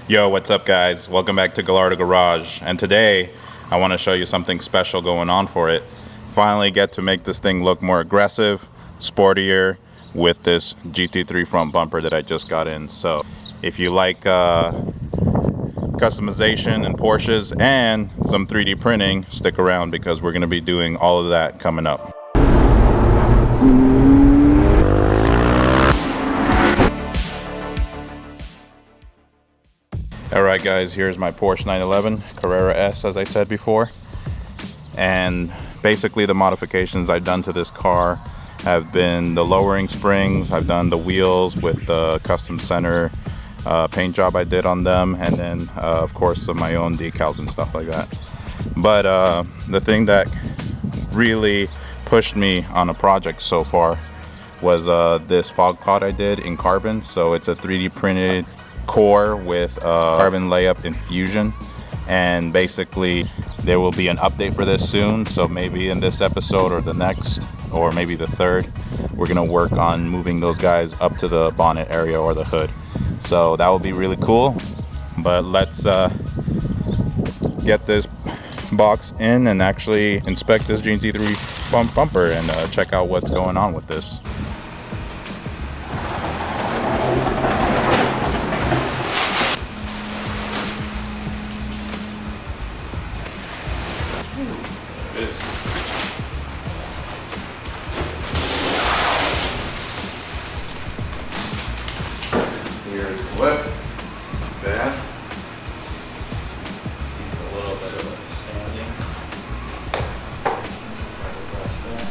Yo, what's up guys? Welcome back to Gallardo Garage, and today I want to show you something special going on for it. Finally get to make this thing look more aggressive, sportier with this GT3 front bumper that I just got in. So if you like customization and Porsches and some 3D printing, stick around because we're going to be doing all of that coming up. Alright guys, here's my Porsche 911 Carrera S, as I said before. And basically the modifications I've done to this car have been the lowering springs, I've done the wheels with the custom center paint job I did on them, and then of course some of my own decals and stuff like that. But the thing that really pushed me on a project so far was this fog pod I did in carbon. So it's a 3D printed core with carbon layup infusion, and basically there will be an update for this soon. So maybe in this episode or the next, or maybe the third, we're gonna work on moving those guys up to the bonnet area or the hood. So that will be really cool. But let's get this box in and actually inspect this GT3 bumper and check out what's going on with this. Here's the whip, that, a little bit of a sanding, right across there.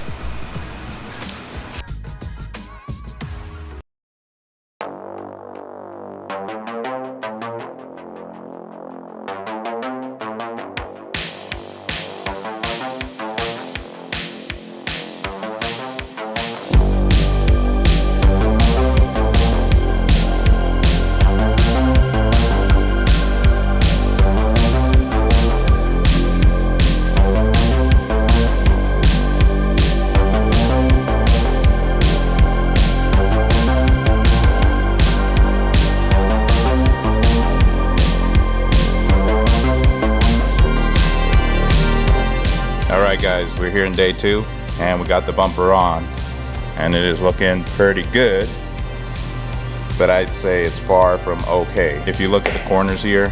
Alright guys, we're here in day 2 and we got the bumper on and it is looking pretty good, but I'd say it's far from okay. If you look at the corners here,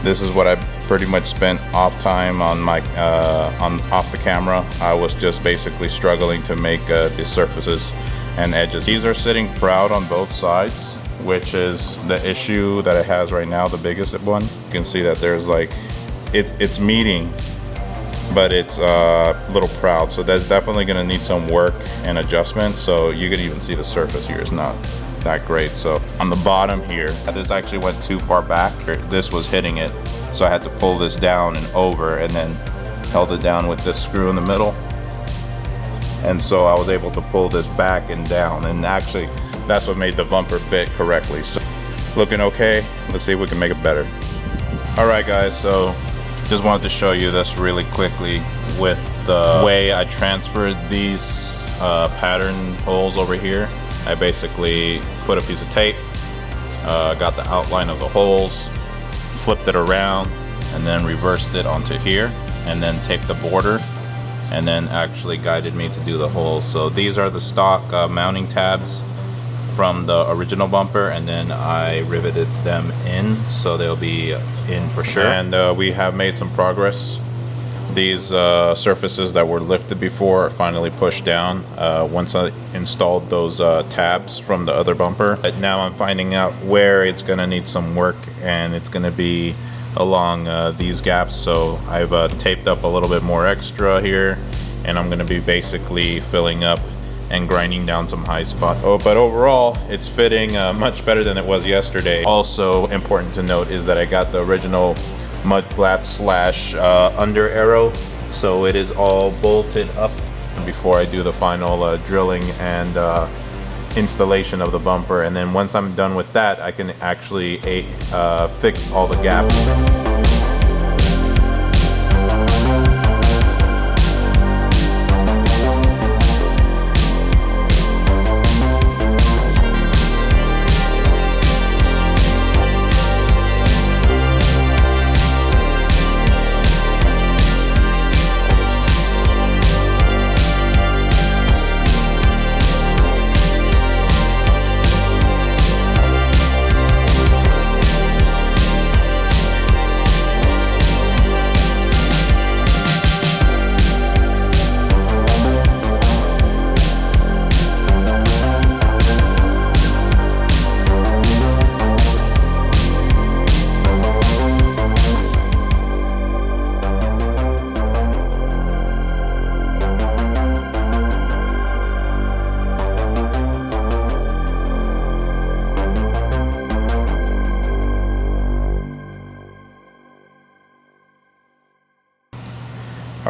this is what I pretty much spent off time on my off the camera. I was just basically struggling to make the surfaces and edges. These are sitting proud on both sides, which is the issue that it has right now, the biggest one. You can see that there's like it's meeting, but it's a little proud, so that's definitely going to need some work and adjustment. So you can even see the surface here is not that great. So on the bottom here, this actually went too far back. This was hitting it, so I had to pull this down and over, and then held it down with this screw in the middle, and so I was able to pull this back and down, and actually that's what made the bumper fit correctly. So looking okay. Let's see if we can make it better. All right guys, so just wanted to show you this really quickly with the way I transferred these pattern holes over here. I basically put a piece of tape, got the outline of the holes, flipped it around, and then reversed it onto here, and then taped the border, and then actually guided me to do the holes. So these are the stock mounting tabs from the original bumper, and then I riveted them in, so they'll be in for sure. And we have made some progress. These surfaces that were lifted before are finally pushed down once I installed those tabs from the other bumper. But now I'm finding out where it's gonna need some work, and it's gonna be along these gaps. So I've taped up a little bit more extra here, and I'm gonna be basically filling up and grinding down some high spot. But overall, it's fitting much better than it was yesterday. Also important to note is that I got the original mud flap slash under aero, so it is all bolted up before I do the final drilling and installation of the bumper. And then once I'm done with that, I can actually fix all the gaps.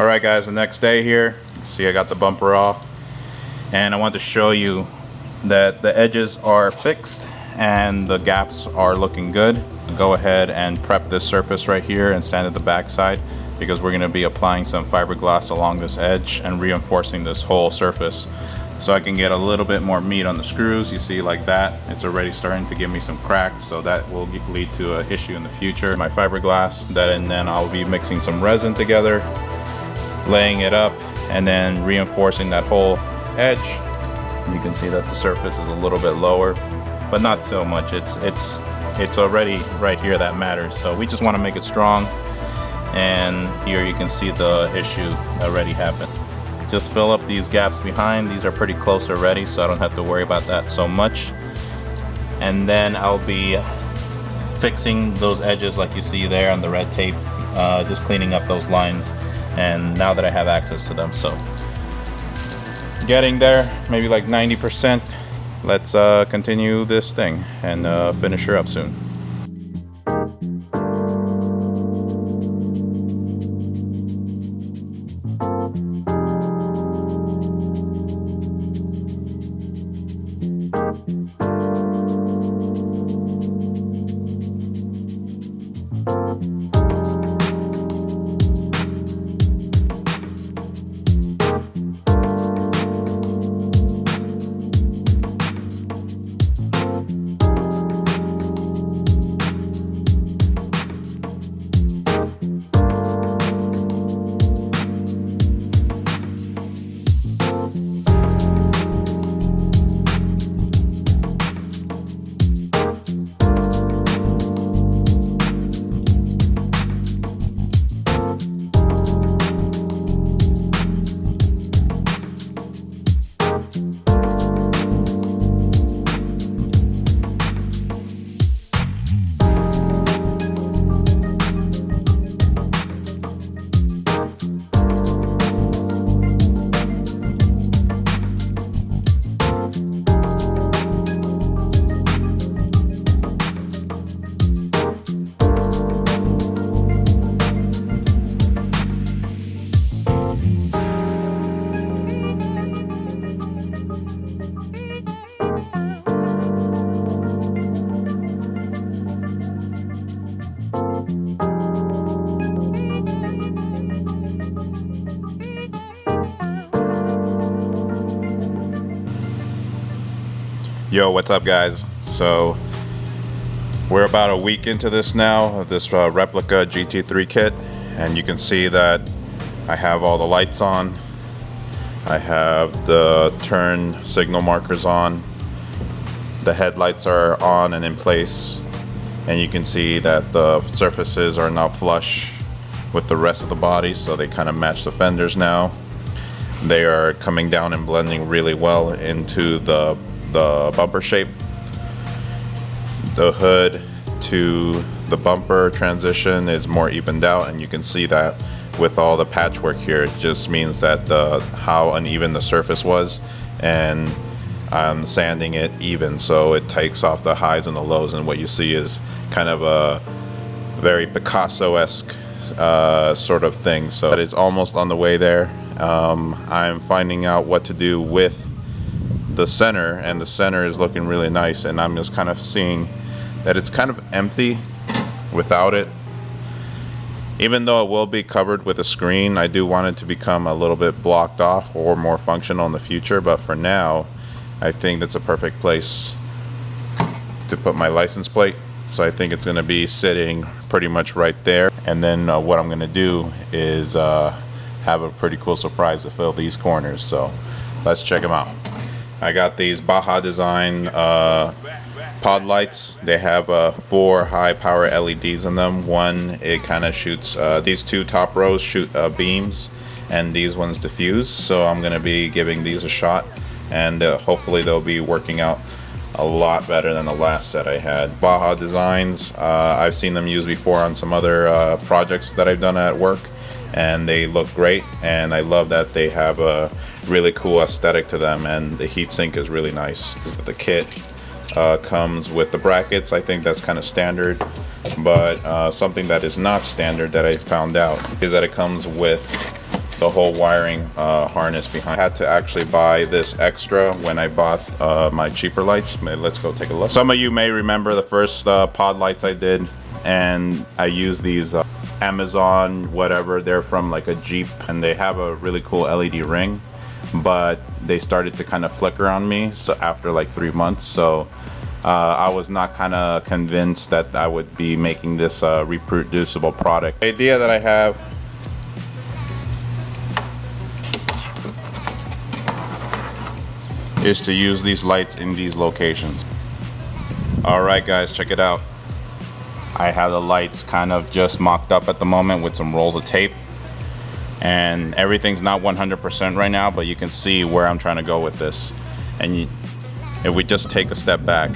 All right guys, the next day here, see I got the bumper off, and I want to show you that the edges are fixed and the gaps are looking good. Go ahead and prep this surface right here and sand at the backside, because we're going to be applying some fiberglass along this edge and reinforcing this whole surface so I can get a little bit more meat on the screws. You see, like that, it's already starting to give me some cracks, so that will lead to an issue in the future. My fiberglass, and then I'll be mixing some resin together, laying it up, and then reinforcing that whole edge. You can see that the surface is a little bit lower, but not so much. It's already right here that matters. So we just want to make it strong, and here you can see the issue already happened. Just fill up these gaps behind. These are pretty close already, so I don't have to worry about that so much. And then I'll be fixing those edges like you see there on the red tape, just cleaning up those lines, and now that I have access to them. So getting there, maybe like 90%. Let's continue this thing and finish her up soon. Yo, what's up guys? So we're about a week into this now, this replica GT3 kit, and you can see that I have all the lights on. I have the turn signal markers on. The headlights are on and in place, and you can see that the surfaces are now flush with the rest of the body, so they kind of match the fenders now. They are coming down and blending really well into the bumper shape. The hood to the bumper transition is more evened out, and you can see that with all the patchwork here. It just means that how uneven the surface was, and I'm sanding it even, so it takes off the highs and the lows, and what you see is kind of a very Picasso-esque sort of thing. So that is almost on the way there. I'm finding out what to do with the center, and the center is looking really nice, and I'm just kind of seeing that it's kind of empty without it. Even though it will be covered with a screen, I do want it to become a little bit blocked off or more functional in the future, but for now I think that's a perfect place to put my license plate. So I think it's going to be sitting pretty much right there, and then what I'm going to do is have a pretty cool surprise to fill these corners. So let's check them out. I got these Baja Design pod lights. They have 4 high power LEDs in them. One, it kind of shoots, these 2 top rows shoot beams, and these ones diffuse. So I'm going to be giving these a shot, and hopefully they'll be working out a lot better than the last set I had. Baja Designs, I've seen them used before on some other projects that I've done at work, and they look great, and I love that they have a really cool aesthetic to them, and the heatsink is really nice. The kit comes with the brackets. I think that's kind of standard, but something that is not standard that I found out is that it comes with the whole wiring harness behind. I had to actually buy this extra when I bought my cheaper lights. Let's go take a look. Some of you may remember the first pod lights I did, and I used these Amazon whatever. They're from like a Jeep, and they have a really cool LED ring, but they started to kind of flicker on me so after like 3 months. So I was not kind of convinced that I would be making this reproducible product. The idea that I have is to use these lights in these locations. All right guys, check it out. I have the lights kind of just mocked up at the moment with some rolls of tape, and everything's not 100% right now, but you can see where I'm trying to go with this. And if we just take a step back,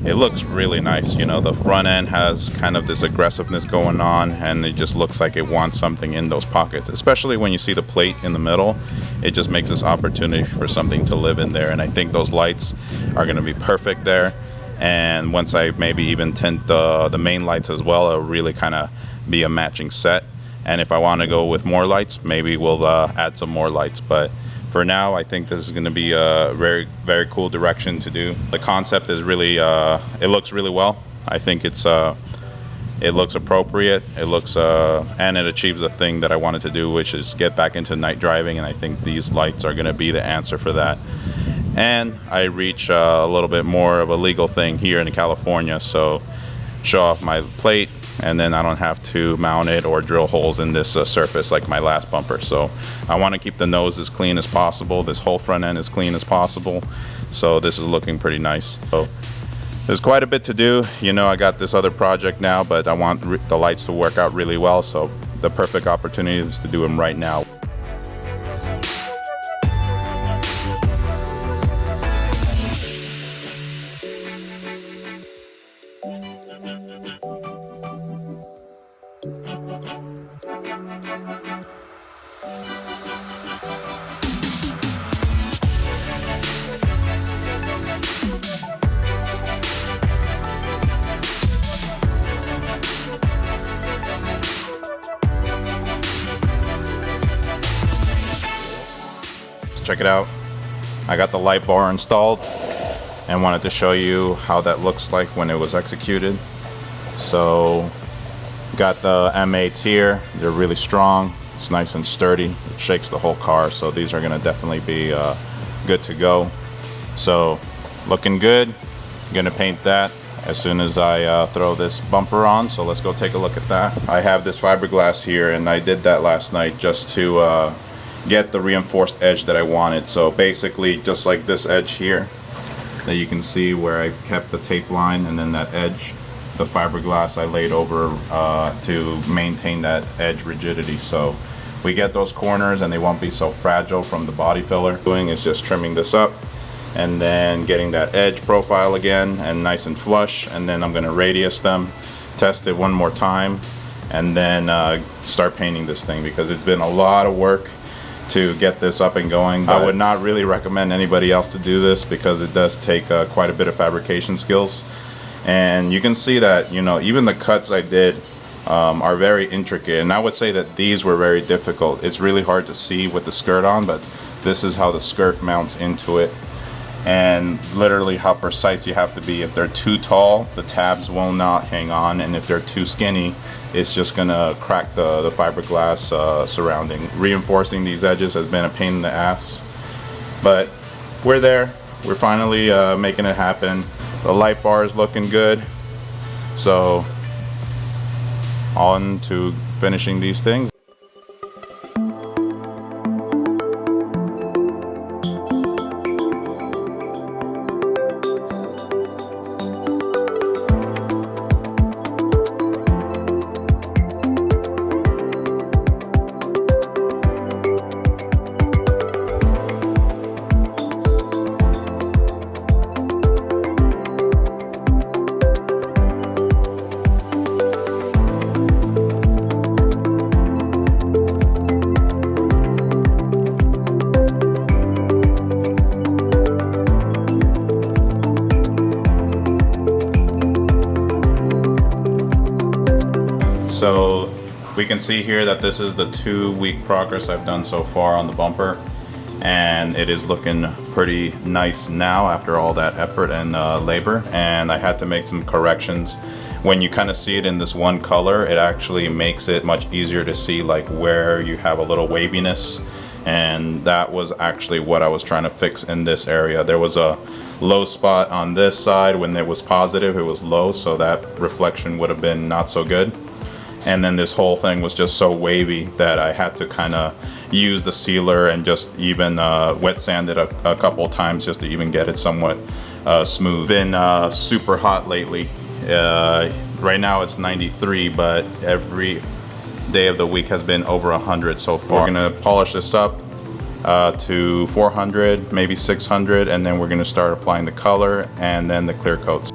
it looks really nice. You know, the front end has kind of this aggressiveness going on, and it just looks like it wants something in those pockets, especially when you see the plate in the middle. It just makes this opportunity for something to live in there, and I think those lights are going to be perfect there. And once I maybe even tint the main lights as well, it'll really kind of be a matching set. And if I want to go with more lights, maybe we'll add some more lights. But for now, I think this is going to be a very, very cool direction to do. The concept is really, it looks really well. I think it looks appropriate. It looks, and it achieves the thing that I wanted to do, which is get back into night driving. And I think these lights are going to be the answer for that. And I reach a little bit more of a legal thing here in California, so show off my plate, and then I don't have to mount it or drill holes in this surface like my last bumper. So I want to keep the nose as clean as possible, this whole front end as clean as possible. So this is looking pretty nice. So there's quite a bit to do. You know, I got this other project now, but I want the lights to work out really well. So the perfect opportunity is to do them right now. Check it out. I got the light bar installed and wanted to show you how that looks like when it was executed. So got the M8s here. They're really strong. It's nice and sturdy. It shakes the whole car, so these are going to definitely be good to go. So looking good. Gonna paint that as soon as I throw this bumper on. So let's go take a look at that. I have this fiberglass here, and I did that last night just to get the reinforced edge that I wanted. So basically just like this edge here that you can see where I kept the tape line, and then that edge, the fiberglass I laid over to maintain that edge rigidity. So we get those corners and they won't be so fragile from the body filler. Doing is just trimming this up and then getting that edge profile again and nice and flush, and then I'm gonna radius them, test it one more time, and then start painting this thing, because it's been a lot of work to get this up and going. I would not really recommend anybody else to do this, because it does take quite a bit of fabrication skills. And you can see that, you know, even the cuts I did are very intricate, and I would say that these were very difficult. It's really hard to see with the skirt on, but this is how the skirt mounts into it, and literally how precise you have to be. If they're too tall, the tabs will not hang on, and if they're too skinny, it's just gonna crack the fiberglass surrounding. Reinforcing these edges has been a pain in the ass, but we're there. We're finally making it happen. The light bar is looking good, so on to finishing these things. So We can see here that this is the 2-week progress I've done so far on the bumper, and it is looking pretty nice now after all that effort and labor. And I had to make some corrections. When you kind of see it in this one color, it actually makes it much easier to see like where you have a little waviness, and that was actually what I was trying to fix in this area. There was a low spot on this side. When it was positive, it was low, so that reflection would have been not so good. And then this whole thing was just so wavy that I had to kind of use the sealer and just even wet sand it a couple times just to even get it somewhat smooth. Been super hot lately. Right now it's 93, but every day of the week has been over 100 so far. We're gonna polish this up to 400, maybe 600, and then we're gonna start applying the color and then the clear coats.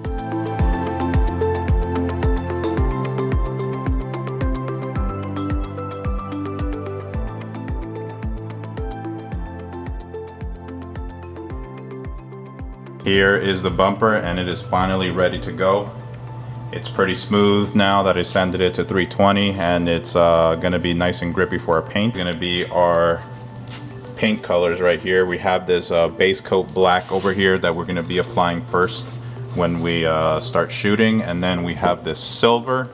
Here is the bumper, and it is finally ready to go. It's pretty smooth now that I sanded it to 320, and it's gonna be nice and grippy for our paint. Gonna be our paint colors right here. We have this base coat black over here that we're gonna be applying first when we start shooting, and then we have this silver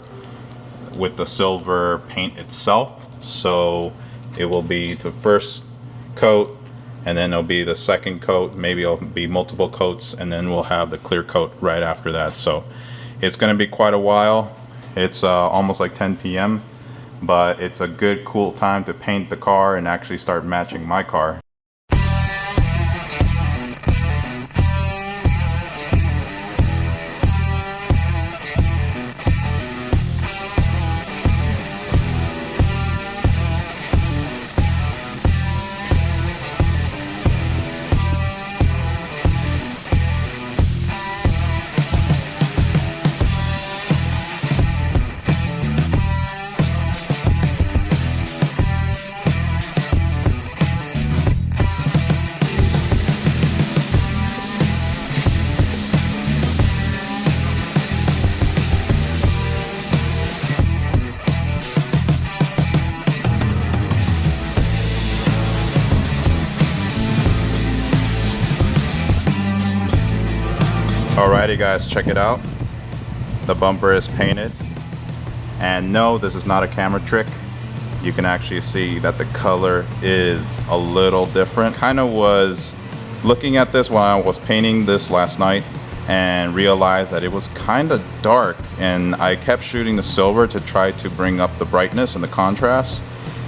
with the silver paint itself. So it will be the first coat, and then it'll be the second coat, maybe it'll be multiple coats, and then we'll have the clear coat right after that. So it's gonna be quite a while. It's almost like 10 p.m., but it's a good, cool time to paint the car and actually start matching my car. Alrighty guys, check it out. The bumper is painted, and no, this is not a camera trick. You can actually see that the color is a little different. Kind of was looking at this while I was painting this last night and realized that it was kind of dark, and I kept shooting the silver to try to bring up the brightness and the contrast,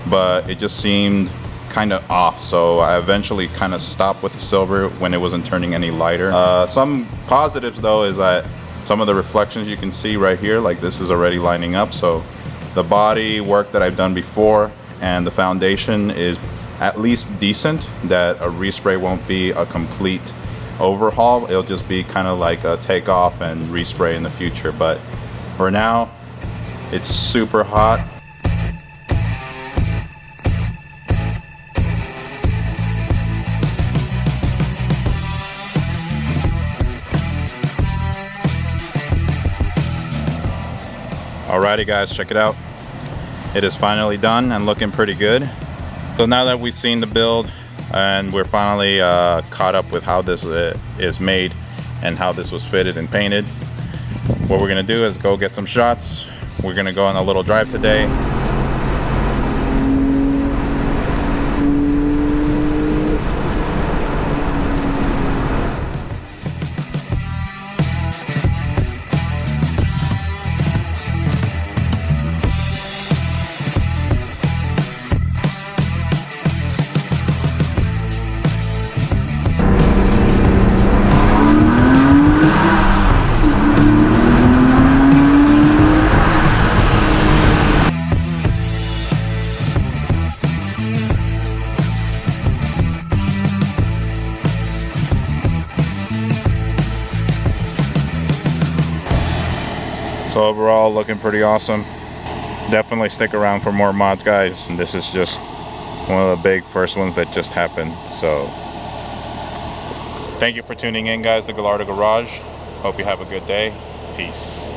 but it just seemed kind of off, so I eventually kind of stopped with the silver when it wasn't turning any lighter. Some positives though is that some of the reflections you can see right here, like this is already lining up, so the body work that I've done before and the foundation is at least decent, that a respray won't be a complete overhaul. It'll just be kind of like a take off and respray in the future, but for now it's super hot. Alrighty guys, check it out. It is finally done and looking pretty good. So now that we've seen the build and we're finally caught up with how this is made and how this was fitted and painted, what we're gonna do is go get some shots. We're gonna go on a little drive today. So overall, looking pretty awesome. Definitely stick around for more mods, guys. This is just one of the big first ones that just happened. So thank you for tuning in, guys, to Gallardo Garage. Hope you have a good day. Peace.